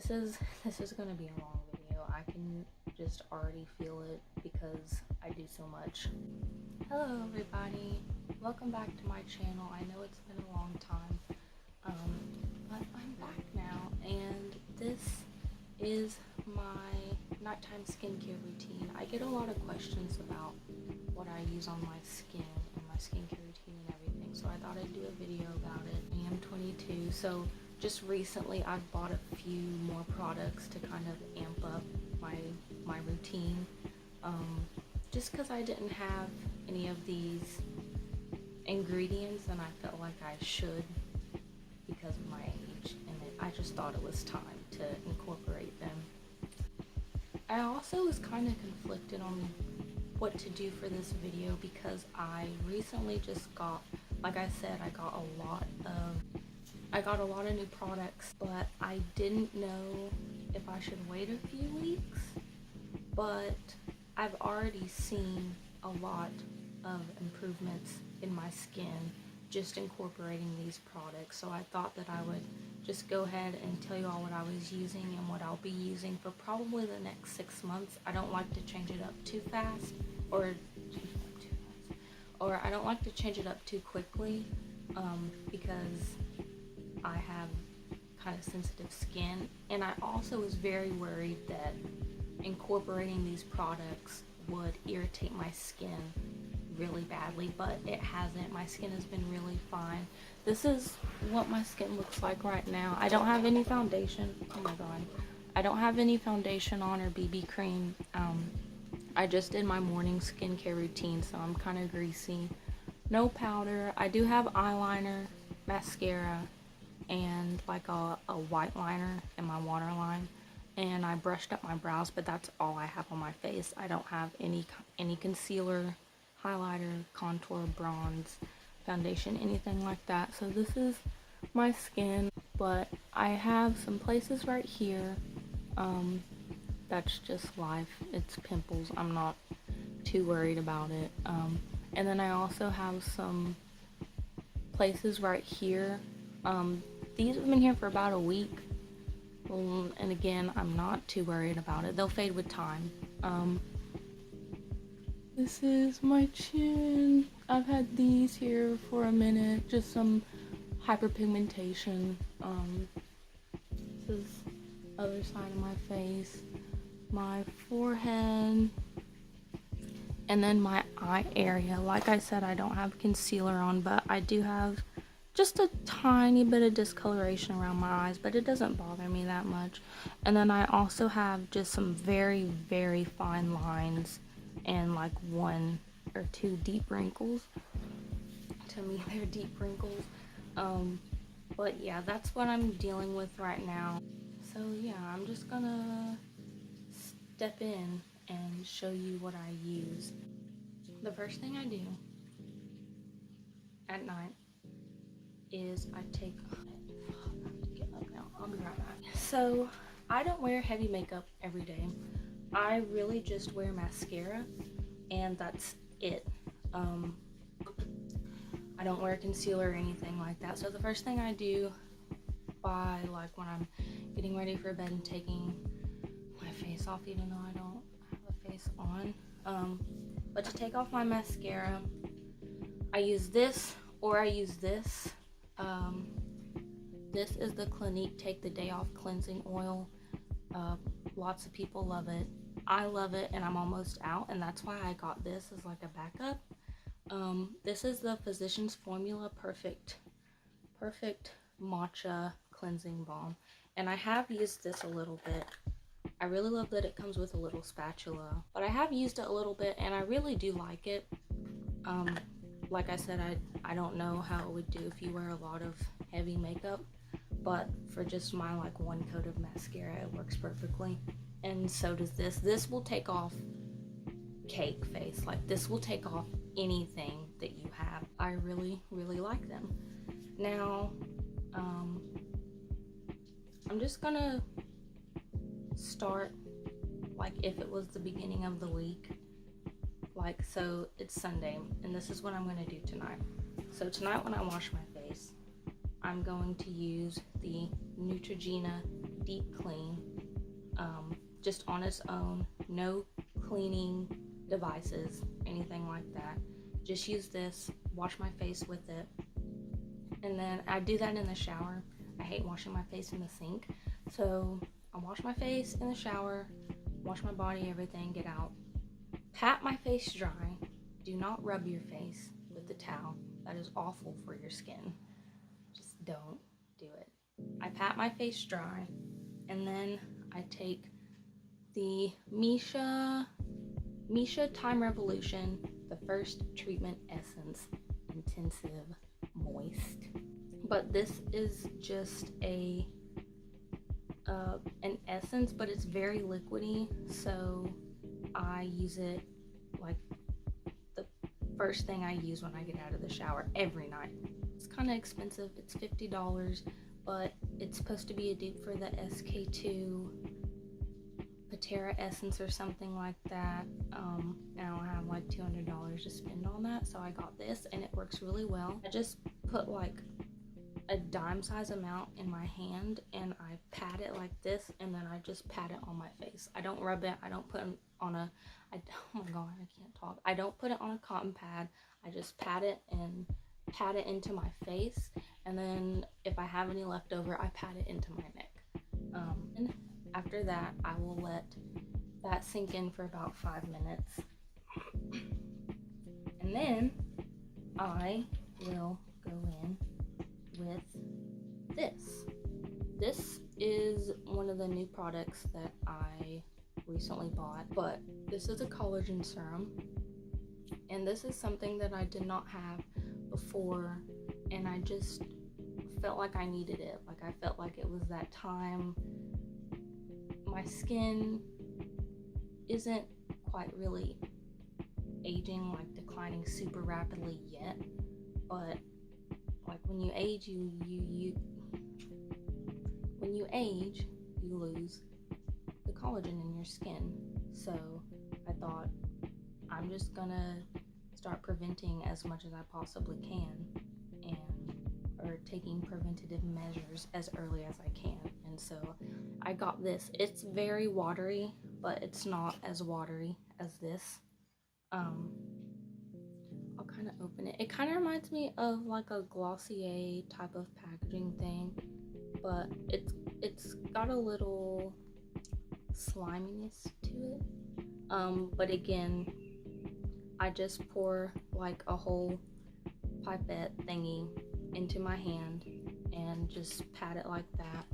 This is gonna be a long video. I can just already feel it because I do so much. Hello everybody, welcome back to my channel. I know it's been a long time, but I'm back now, and this is my nighttime skincare routine. I get a lot of questions about what I use on my skin and my skincare routine and everything, so I thought I'd do a video about it. I am 22, so just recently I've bought a few more products to kind of amp up my routine, just because I didn't have any of these ingredients and I felt like I should because of my age, and I just thought it was time to incorporate them. I also was kind of conflicted on what to do for this video because I recently just got, like I said, I got a lot of new products, but I didn't know if I should wait a few weeks. But I've already seen a lot of improvements in my skin just incorporating these products, so I thought that I would just go ahead and tell you all what I was using and what I'll be using for probably the next 6 months. I don't like to change it up too fast, or I don't like to change it up too quickly, because I have kind of sensitive skin, and I also was very worried that incorporating these products would irritate my skin really badly, but it hasn't. My skin has been really fine. This is what my skin looks like right now. I don't have any foundation. Oh my god. I don't have any foundation on or BB cream. I just did my morning skincare routine, so I'm kind of greasy. No powder. I do have eyeliner, mascara, and like a white liner in my waterline, and I brushed up my brows, but that's all I have on my face. I don't have any concealer, highlighter, contour, bronze, foundation, anything like that. So this is my skin, but I have some places right here, that's just life. It's pimples. I'm not too worried about it. And then I also have some places right here. These have been here for about a week, and again, I'm not too worried about it. They'll fade with time. This is my chin. I've had these here for a minute, just some hyperpigmentation. This is the other side of my face, my forehead, and then my eye area. Like I said, I don't have concealer on, but I do have just a tiny bit of discoloration around my eyes, but it doesn't bother me that much. And then I also have just some very, very fine lines and like 1 or 2 deep wrinkles. To me, they're deep wrinkles. But yeah, that's what I'm dealing with right now. So yeah, I'm just gonna step in and show you what I use. The first thing I do at night is I take, I have to get up now, I'll be right back. So I don't wear heavy makeup every day. I really just wear mascara, and that's it. I don't wear concealer or anything like that. So the first thing I do like when I'm getting ready for bed and taking my face off, even though I don't have a face on, but to take off my mascara, I use this, or I use this. This is the Clinique Take the Day Off Cleansing Oil. Lots of people love it. I love it, and I'm almost out, and that's why I got this as like a backup. This is the Physicians Formula Perfect Matcha Cleansing Balm, and I have used this a little bit. I really love that it comes with a little spatula, but I have used it a little bit, and I really do like it. Like I said, I don't know how it would do if you wear a lot of heavy makeup, but for just my like 1 coat of mascara, it works perfectly. And so does this. This will take off cake face. Like, this will take off anything that you have. I really, really like them. Now, I'm just gonna start like if it was the beginning of the week. Like, so it's Sunday, and this is what I'm gonna do tonight. So tonight when I wash my face, I'm going to use the Neutrogena deep clean, just on its own, no cleaning devices, anything like that. Just use this, wash my face with it, and then I do that in the shower. I hate washing my face in the sink, so I wash my face in the shower, wash my body, everything, get out, pat my face dry. Do not rub your face with the towel. That is awful for your skin. Just don't do it. I pat my face dry, and then I take the MISSHA Time Revolution, the First Treatment Essence Intensive Moist. But this is just an essence, but it's very liquidy, so I use it like the first thing I use when I get out of the shower every night. It's kind of expensive. It's $50, but it's supposed to be a dupe for the SK2 Patera Essence or something like that. And I don't have like $200 to spend on that, so I got this, and it works really well. I just put like a dime size amount in my hand, and I pat it like this, and then I just pat it on my face. I don't rub it. I don't put it on a, oh my god, I can't talk. I don't put it on a cotton pad. I just pat it and pat it into my face, and then if I have any left over, I pat it into my neck. And after that, I will let that sink in for about 5 minutes, and then I will go in with this. This is one of the new products that I recently bought, but this is a collagen serum, and this is something that I did not have before, and I just felt like I needed it. Like, I felt like it was that time. My skin isn't quite really aging, like declining super rapidly yet, but like when you age, when you age, you lose the collagen in your skin. So I thought, I'm just gonna start preventing as much as I possibly can, or taking preventative measures as early as I can. And so I got this. It's very watery, but it's not as watery as this. I'll kind of open it. It kind of reminds me of like a Glossier type of packaging thing, but it's got a little sliminess to it. But again, I just pour like a whole pipette thingy into my hand and just pat it like that,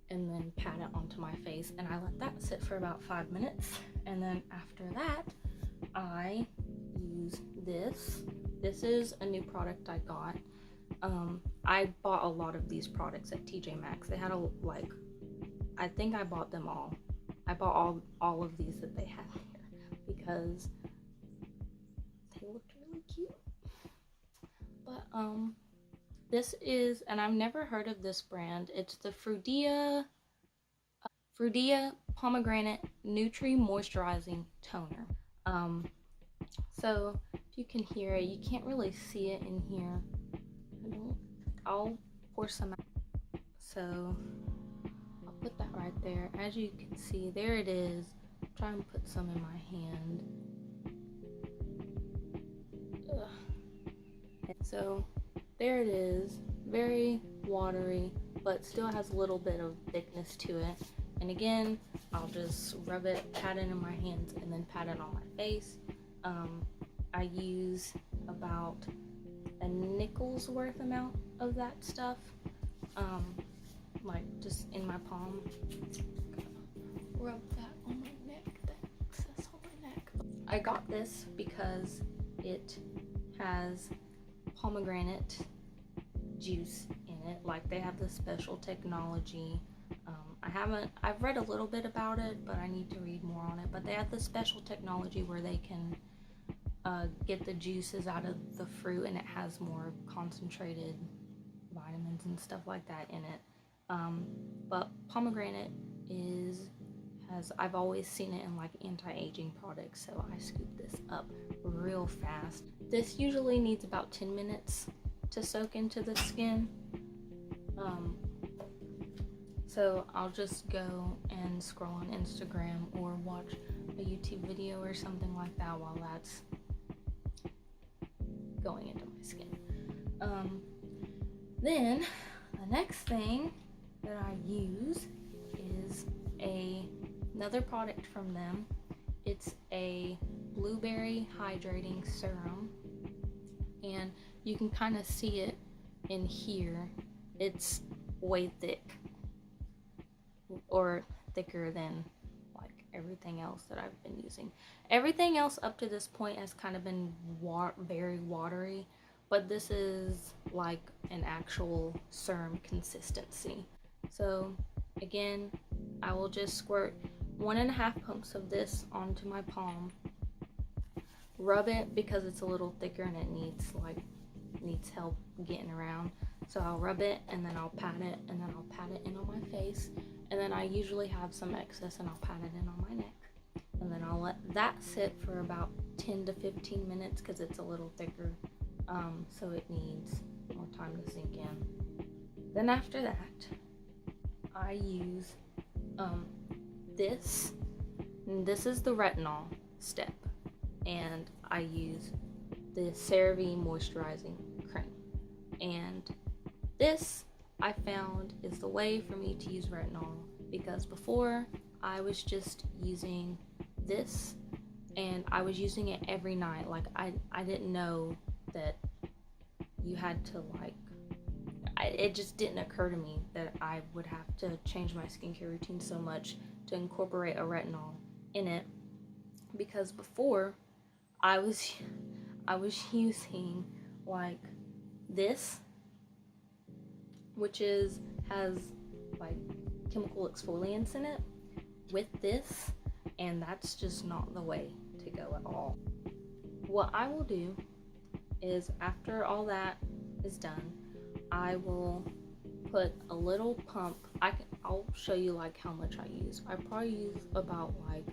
and then pat it onto my face, and I let that sit for about 5 minutes, and then after that I use this. This is a new product I got. I bought a lot of these products at TJ Maxx. They had I think I bought them all. I bought all of these that they had here because they looked really cute. But this is, and I've never heard of this brand. It's the Frudia Pomegranate Nutri-Moisturizing Toner. So if you can hear it, you can't really see it in here. I'll pour some out. So I'll put that right there. As you can see, there it is. Try and put some in my hand. And so there it is. Very watery, but still has a little bit of thickness to it. And again, I'll just rub it, pat it in my hands, and then pat it on my face. I use about a nickel's worth amount of that stuff, like just in my palm. Rub that on my neck, that excess on my neck. I got this because it has pomegranate juice in it. Like, they have this special technology. I've read a little bit about it, but I need to read more on it. But they have this special technology where they can get the juices out of the fruit, and it has more concentrated vitamins and stuff like that in it. But pomegranate I've always seen it in like anti-aging products, so I scooped this up real fast. This usually needs about 10 minutes to soak into the skin. So I'll just go and scroll on Instagram or watch a YouTube video or something like that while that's going into my skin. Then the next thing that I use is another product from them. It's a blueberry hydrating serum, and you can kind of see it in here. It's way thick, or thicker than like everything else that I've been using. Everything else up to this point has kind of been very watery, but this is like an actual serum consistency. So again, I will just squirt 1.5 pumps of this onto my palm, rub it because it's a little thicker and it needs help getting around. So I'll rub it and then I'll pat it and then I'll pat it in on my face, and then I usually have some excess and I'll pat it in on my neck, and then I'll let that sit for about 10 to 15 minutes because it's a little thicker, so it needs more time to sink in. Then after that, I use this. And this is the retinol step, and I use the CeraVe moisturizing cream. And this I found is the way for me to use retinol, because before I was just using this and I was using it every night. Like I didn't know that you had to it just didn't occur to me that I would have to change my skincare routine so much to incorporate a retinol in it, because before I was using like this, which has like chemical exfoliants in it, with this, and that's just not the way to go at all. What I will do is, after all that is done, I will put a little pump. I'll show you like how much I use. I probably use about like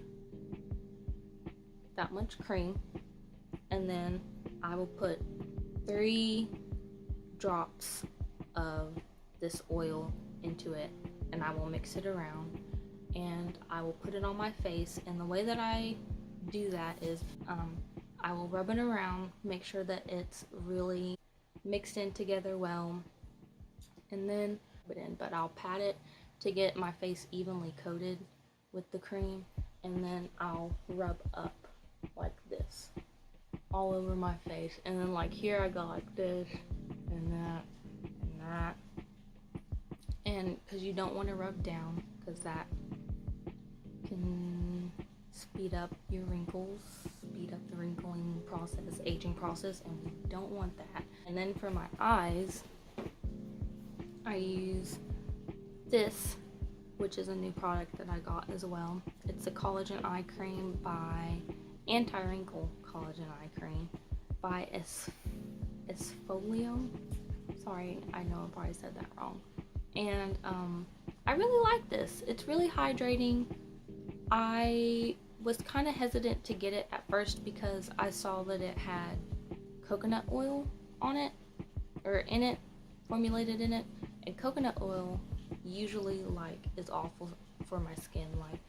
that much cream, and then I will put 3 drops of this oil into it, and I will mix it around, and I will put it on my face. And the way that I do that is I will rub it around, make sure that it's really mixed in together well, and then put it in. But I'll pat it to get my face evenly coated with the cream, and then I'll rub up like this all over my face, and then like here I go like this and that and that, and because you don't want to rub down, because that can speed up your wrinkles, speed up the wrinkling process, aging process, and we don't want that. And then for my eyes, I use this, which is a new product that I got as well. It's a collagen eye cream by Anti-Wrinkle collagen eye cream by Esfolio. Sorry, I know I probably said that wrong. And I really like this. It's really hydrating. I was kind of hesitant to get it at first because I saw that it had coconut oil on it, or in it, formulated in it, and coconut oil usually like is awful for my skin. Like,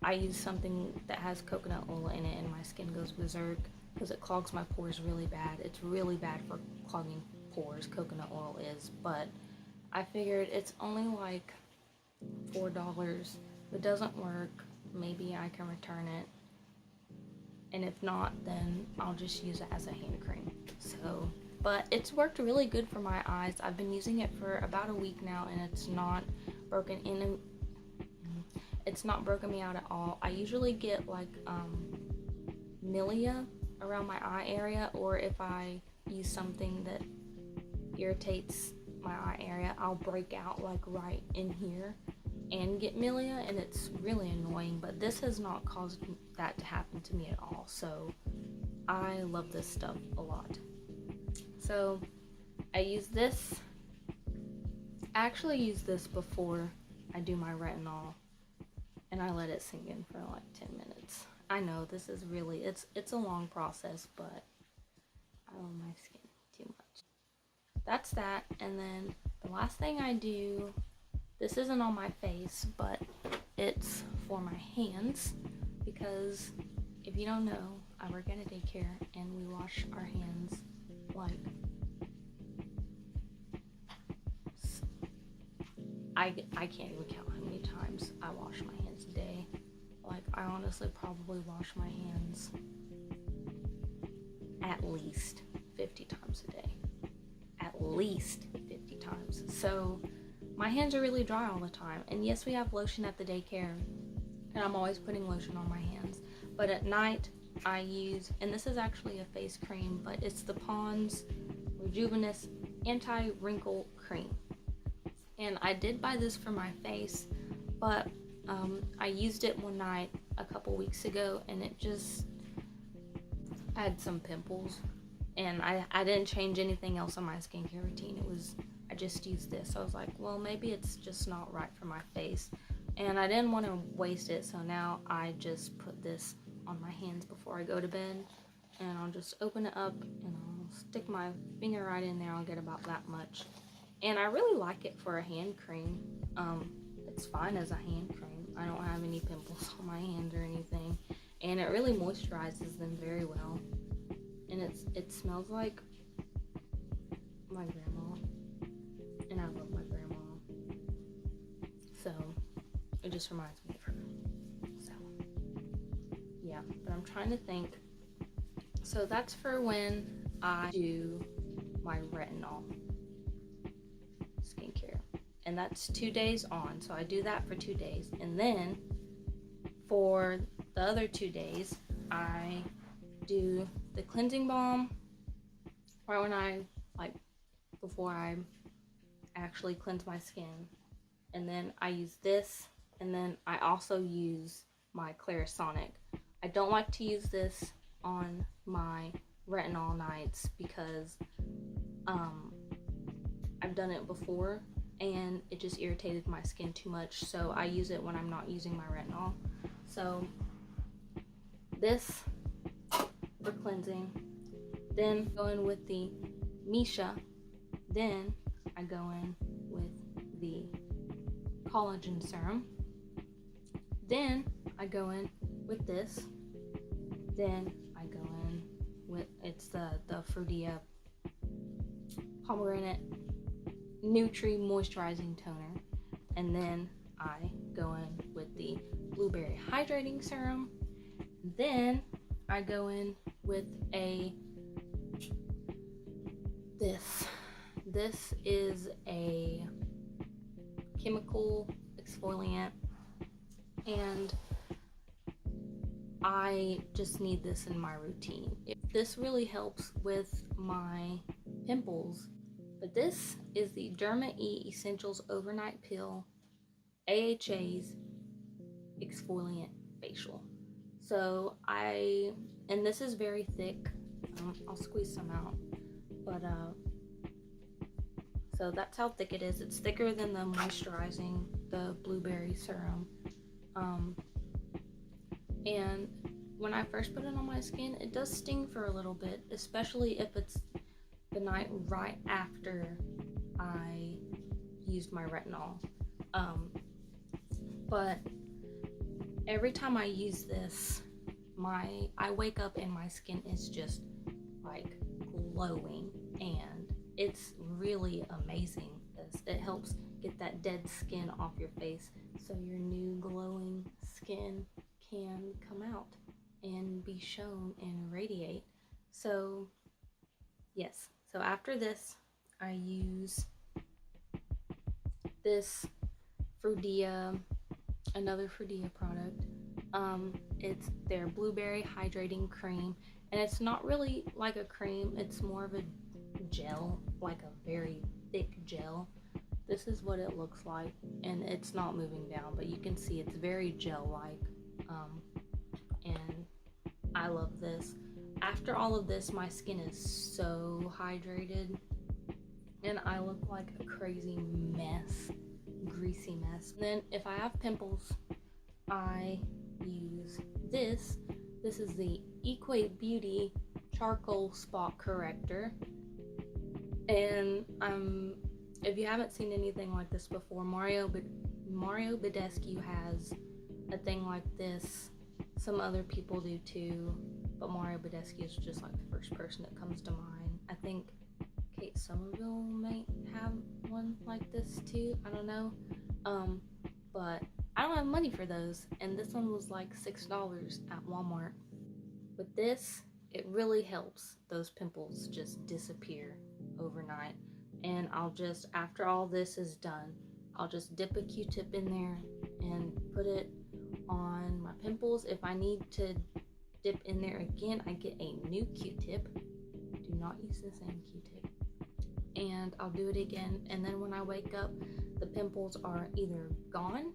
I use something that has coconut oil in it and my skin goes berserk because it clogs my pores really bad. It's really bad for clogging pores, coconut oil is, but I figured it's only like $4. If it doesn't work, maybe I can return it, and if not, then I'll just use it as a hand cream. So, but it's worked really good for my eyes. I've been using it for about a week now, and it's not broken me out at all. I usually get like milia around my eye area, or if I use something that irritates my eye area, I'll break out like right in here and get milia, and it's really annoying. But this has not caused that to happen to me at all, so I love this stuff a lot. So I use this. I actually use this before I do my retinol, and I let it sink in for like 10 minutes. I know this is really, it's a long process, but I love my skin too much. That's that. And then the last thing I do, This isn't on my face, but it's for my hands, because if you don't know, I work at a daycare and we wash our hands like I can't even count how many times I wash my hands a day. Like, I honestly probably wash my hands at least 50 times a day. At least 50 times. So my hands are really dry all the time. And yes, we have lotion at the daycare, and I'm always putting lotion on my hands. But at night, I use, and this is actually a face cream, but it's the Pond's Rejuveness Anti-Wrinkle Cream. And I did buy this for my face, but I used it one night a couple weeks ago, and it just had some pimples. And I didn't change anything else on my skincare routine. I just used this. So I was like, well, maybe it's just not right for my face. And I didn't want to waste it, so now I just put this on my hands before I go to bed. And I'll just open it up and I'll stick my finger right in there. I'll get about that much. And I really like it for a hand cream. It's fine as a hand cream. I don't have any pimples on my hands or anything. And it really moisturizes them very well. And it smells like my grandma. And I love my grandma. So it just reminds me of her. So yeah, but I'm trying to think. So that's for when I do my retinol skincare, and that's 2 days on. So I do that for 2 days, and then for the other 2 days I do the cleansing balm right when before I actually cleanse my skin, and then I use this, and then I also use my Clarisonic. I don't like to use this on my retinol nights because I've done it before and it just irritated my skin too much, so I use it when I'm not using my retinol. So this for cleansing, then go in with the MISSHA, then I go in with the Collagen Serum, then I go in with this, then I go in with, it's the Frudia Pomegranate Nutri-Moisturizing Toner, and then I go in with the Blueberry Hydrating Serum, then I go in with this is a chemical exfoliant, and I just need this in my routine. This really helps with my pimples. But this is the Derma E Essentials Overnight Peel AHA's Exfoliant Facial. So and this is very thick. I'll squeeze some out. But so that's how thick it is. It's thicker than the moisturizing, the blueberry serum. And when I first put it on my skin, it does sting for a little bit, especially if it's the night right after I used my retinol. But every time I use this, I wake up and my skin is just like glowing, and it's really amazing. It helps get that dead skin off your face so your new glowing skin can come out and be shown and radiate. So yes, so after this I use this Frudia, another Frudia product. It's their Blueberry Hydrating Cream, and it's not really like a cream, it's more of a gel, like a very thick gel. This is what it looks like, and it's not moving down, but you can see it's very gel-like, and I love this. After all of this, my skin is so hydrated, and I look like a crazy mess, greasy mess. And then if I have pimples, I use this. This is the Equate Beauty Charcoal Spot Corrector, and If you haven't seen anything like this before, Mario Badescu has a thing like this. Some other people do too, but Mario Badescu is just like the first person that comes to mind. I think Kate Somerville might have one like this too. I don't know. But I don't have money for those, and this one was like $6 at Walmart. But this, it really helps those pimples just disappear overnight. And I'll just, after all this is done, I'll just dip a Q-tip in there and put it on my pimples. If I need to dip in there again, I get a new Q-tip. Do not use the same Q-tip. And I'll do it again, and then when I wake up, the pimples are either gone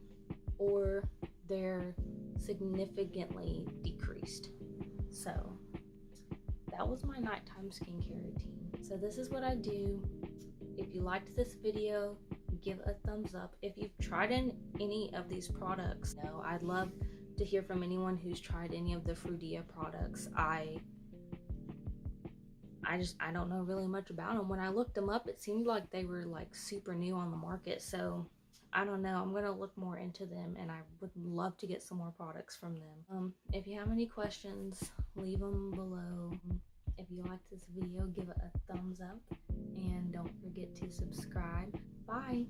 or they're significantly decreased. So that was my nighttime skincare routine. So this is what I do. If you liked this video, give a thumbs up. If you've tried any of these products, I'd love to hear from anyone who's tried any of the Frudia products. I don't know really much about them. When I looked them up, it seemed like they were like super new on the market. So I don't know. I'm gonna look more into them, and I would love to get some more products from them. If you have any questions, leave them below. If you liked this video, give it a thumbs up, and don't forget to subscribe. Bye.